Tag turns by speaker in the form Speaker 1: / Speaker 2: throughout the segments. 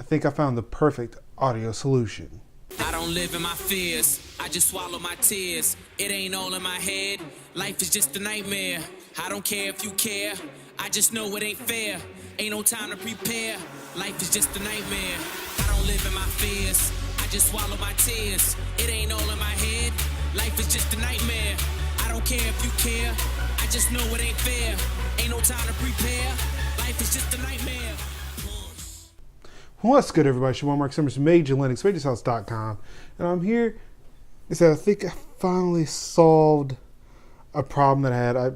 Speaker 1: I think I found the perfect audio solution.
Speaker 2: I don't live in my fears, I just swallow my tears. It ain't all in my head, life is just a nightmare. I don't care if you care, I just know it ain't fair. Ain't no time to prepare, life is just a nightmare. I don't live in my fears, I just swallow my tears. It ain't all in my head, life is just a nightmare. I don't care if you care, I just know it ain't fair. Ain't no time to prepare, life is just a nightmare.
Speaker 1: What's good, everybody? Siobhan Mark Summers from MajorsHouse.com, and I'm here. I think I finally solved a problem that I had. I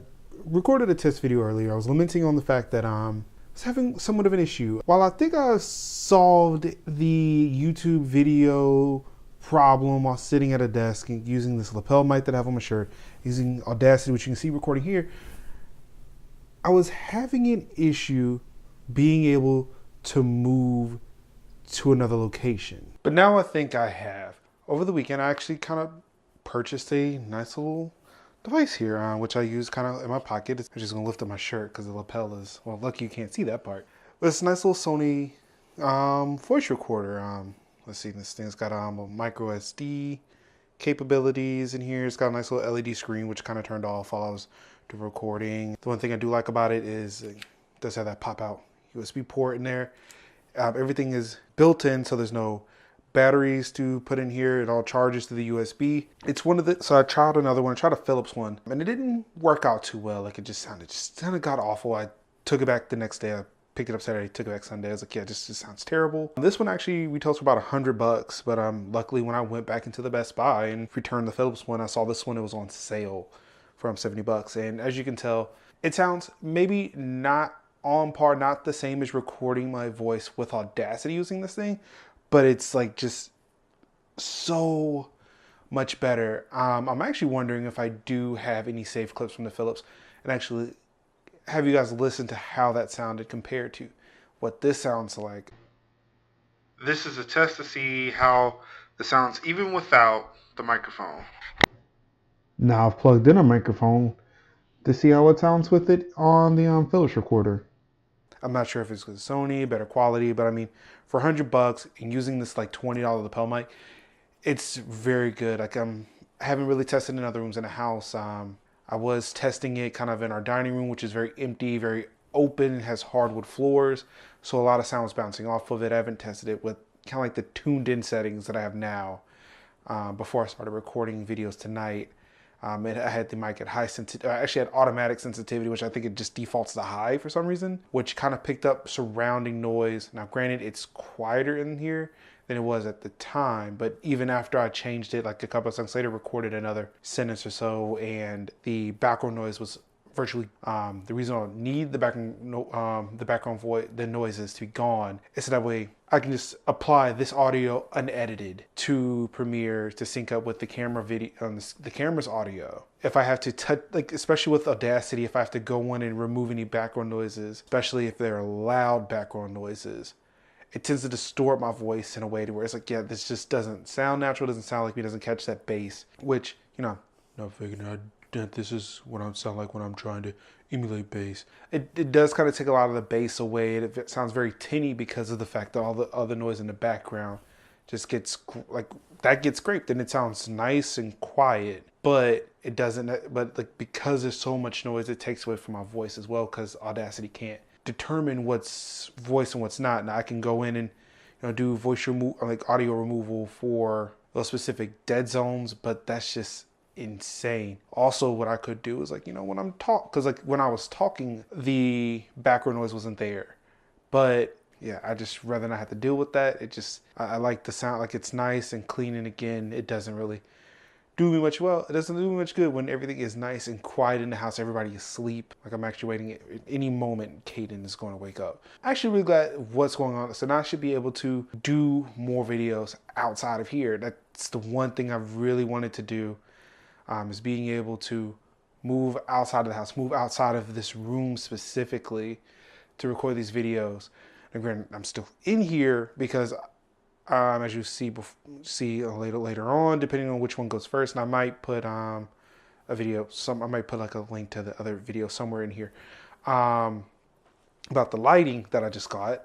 Speaker 1: recorded a test video earlier. I was lamenting on the fact that I was having somewhat of an issue. While I think I solved the YouTube video problem while sitting at a desk and using this lapel mic that I have on my shirt, using Audacity, which you can see recording here, I was having an issue being able to move to another location. But now I think I have. Over the weekend, I actually kind of purchased a nice little device here, which I use kind of in my pocket. I'm just gonna lift up my shirt because the lapel is, well, lucky you can't see that part. But it's a nice little Sony voice recorder. Let's see, this thing's got a micro SD capabilities in here. It's got a nice little LED screen, which kind of turned off while I was doing recording. The one thing I do like about it is it does have that pop out USB port in there. Everything is built in, so there's no batteries to put in here. It all charges to the USB. It's one of the, so I tried another one, I tried a Philips one, and it didn't work out too well. Like it just kind of got awful. I took it back the next day. I picked it up Saturday, took it back Sunday. I was like, yeah, it just sounds terrible. This one actually retails for about $100, but luckily when I went back into the Best Buy and returned the Philips one, I saw this one, it was on sale for $70. And as you can tell, it sounds maybe not on par, not the same as recording my voice with Audacity using this thing, but it's like just so much better. I'm actually wondering if I do have any saved clips from the Philips and actually have you guys listen to how that sounded compared to what this sounds like. This is a test to see how the sounds even without the microphone. Now I've plugged in a microphone to see how it sounds with it on the Philips recorder. I'm not sure if it's with Sony, better quality, but I mean, for $100 and using this like $20 lapel mic, it's very good. Like I haven't really tested in other rooms in the house. I was testing it kind of in our dining room, which is very empty, very open, has hardwood floors. So a lot of sound was bouncing off of it. I haven't tested it with kind of like the tuned in settings that I have now before I started recording videos tonight. I had the mic at high sensitivity. I actually had automatic sensitivity, which I think it just defaults to high for some reason, which kind of picked up surrounding noise. Now, granted, it's quieter in here than it was at the time, but even after I changed it, like a couple of seconds later, recorded another sentence or so, and the background noise was virtually the reason I don't need the background voice, the noises to be gone, is so that way I can just apply this audio unedited to Premiere to sync up with the camera video, the camera's audio. If I have to touch, like especially with Audacity, if I have to go in and remove any background noises, especially if they're loud background noises, it tends to distort my voice in a way to where it's like, yeah, this just doesn't sound natural, doesn't sound like me, doesn't catch that bass, which, you know, not figuring out that this is what I sound like when I'm trying to emulate bass. It does kind of take a lot of the bass away. It sounds very tinny because of the fact that all the other noise in the background just gets like that gets scraped and it sounds nice and quiet, but it doesn't. But like because there's so much noise, it takes away from my voice as well because Audacity can't determine what's voice and what's not. Now I can go in and do voice like audio removal for those specific dead zones, but that's just insane. Also, what I could do is like, when I'm because like when I was talking, the background noise wasn't there. But yeah, I just rather not have to deal with that. It just, I like the sound, like it's nice and clean, and again, it doesn't really do me much well. It doesn't do me much good when everything is nice and quiet in the house, everybody is asleep. Like I'm actually waiting at any moment Kaden is going to wake up. I'm actually really glad what's going on. So now I should be able to do more videos outside of here. That's the one thing I've really wanted to do. Is being able to move outside of the house, move outside of this room specifically to record these videos. And granted, I'm still in here because, as you see later on, depending on which one goes first, and I might put a video. I might put like a link to the other video somewhere in here about the lighting that I just got.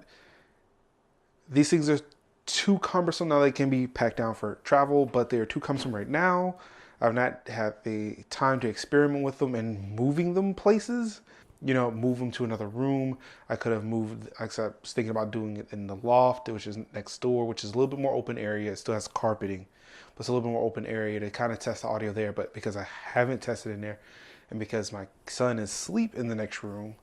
Speaker 1: These things are too cumbersome. Now they can be packed down for travel, but they are too cumbersome right now. I've not had the time to experiment with them and moving them places. Move them to another room. I could have moved, I was thinking about doing it in the loft, which is next door, which is a little bit more open area. It still has carpeting, but it's a little bit more open area to kind of test the audio there. But because I haven't tested in there, and because my son is asleep in the next room,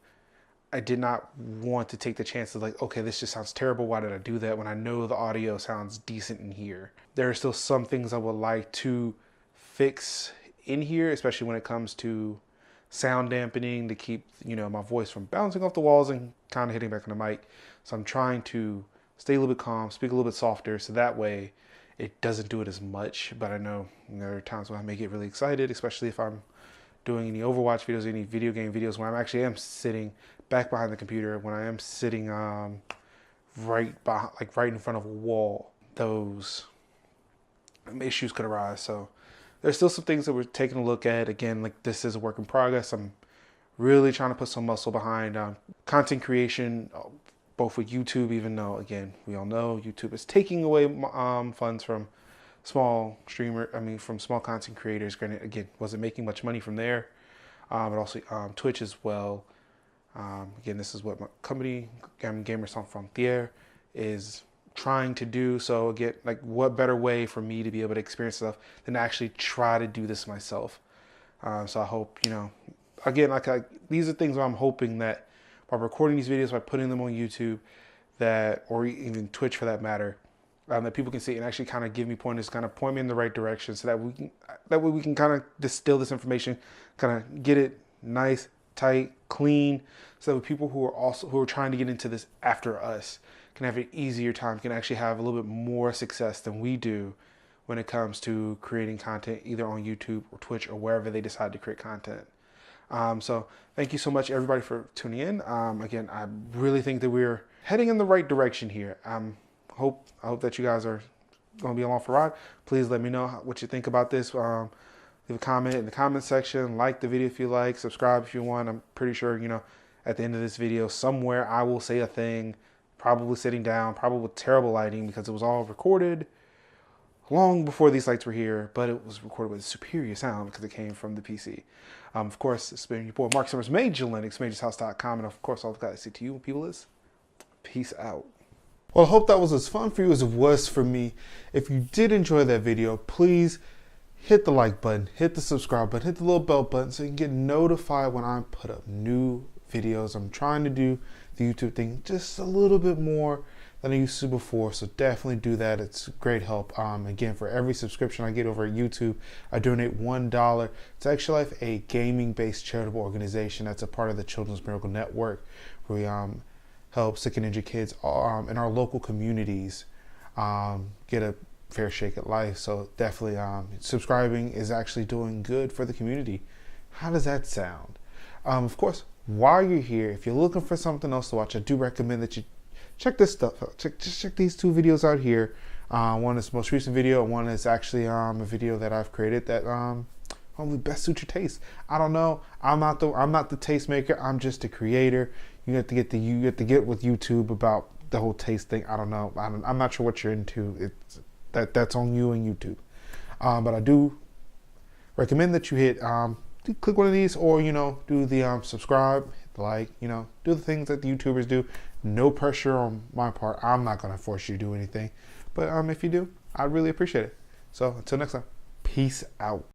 Speaker 1: I did not want to take the chance of like, okay, this just sounds terrible. Why did I do that when I know the audio sounds decent in here? There are still some things I would like to fix in here, especially when it comes to sound dampening, to keep my voice from bouncing off the walls and kind of hitting back on the mic. So I'm trying to stay a little bit calm, speak a little bit softer, so that way it doesn't do it as much. But I know there are times when I may get really excited, especially if I'm doing any Overwatch videos, any video game videos, where I actually am sitting back behind the computer, when I am sitting right in front of a wall. Those issues could arise. So there's still some things that we're taking a look at. Again, like, this is a work in progress. I'm really trying to put some muscle behind content creation, both with YouTube, even though, again, we all know YouTube is taking away funds from small content creators. Granted, again, wasn't making much money from there, but also Twitch as well. Again, this is what my company, Gamers Sans Frontières, is trying to do. So again, like, what better way for me to be able to experience stuff than to actually try to do this myself? So I hope, again, these are things where I'm hoping that by recording these videos, by putting them on YouTube, or even Twitch for that matter, that people can see and actually kind of give me pointers, kind of point me in the right direction, so that way we can kind of distill this information, kind of get it nice, tight, clean, so that people who are trying to get into this after us can have an easier time, can actually have a little bit more success than we do when it comes to creating content, either on YouTube or Twitch or wherever they decide to create content. So thank you so much, everybody, for tuning in. Again, I really think that we're heading in the right direction here. I hope that you guys are going to be along for a ride. Please let me know what you think about this. Leave a comment in the comment section. Like the video if you like. Subscribe if you want. I'm pretty sure, at the end of this video, somewhere I will say a thing, probably sitting down, probably with terrible lighting, because it was all recorded long before these lights were here, but it was recorded with superior sound because it came from the PC. Of course, it's been your boy Mark Summers, Major Linux, MajorsHouse.com, and of course, all I've got to say to you people is peace out. Well, I hope that was as fun for you as it was for me. If you did enjoy that video, please hit the like button, hit the subscribe button, hit the little bell button so you can get notified when I put up new videos. I'm trying to do the YouTube thing just a little bit more than I used to before, so definitely do that. It's great help. Again, for every subscription I get over at YouTube, I donate $1 to Extra Life, a gaming-based charitable organization that's a part of the Children's Miracle Network, where we help sick and injured kids in our local communities get a fair shake at life. So definitely subscribing is actually doing good for the community. How does that sound? Of course, while you're here, if you're looking for something else to watch, I do recommend that you check this stuff out. Check these two videos out here. One is the most recent video, and one is actually a video that I've created that probably best suits your taste. I don't know. I'm not the taste maker. I'm just a creator. You have to get with YouTube about the whole taste thing. I don't know. I'm not sure what you're into. That's on you and YouTube. But I do recommend that you click one of these, or do the subscribe, hit the like, do the things that the YouTubers do. No pressure on my part. I'm not gonna force you to do anything, but if you do, I'd really appreciate it. So until next time, peace out.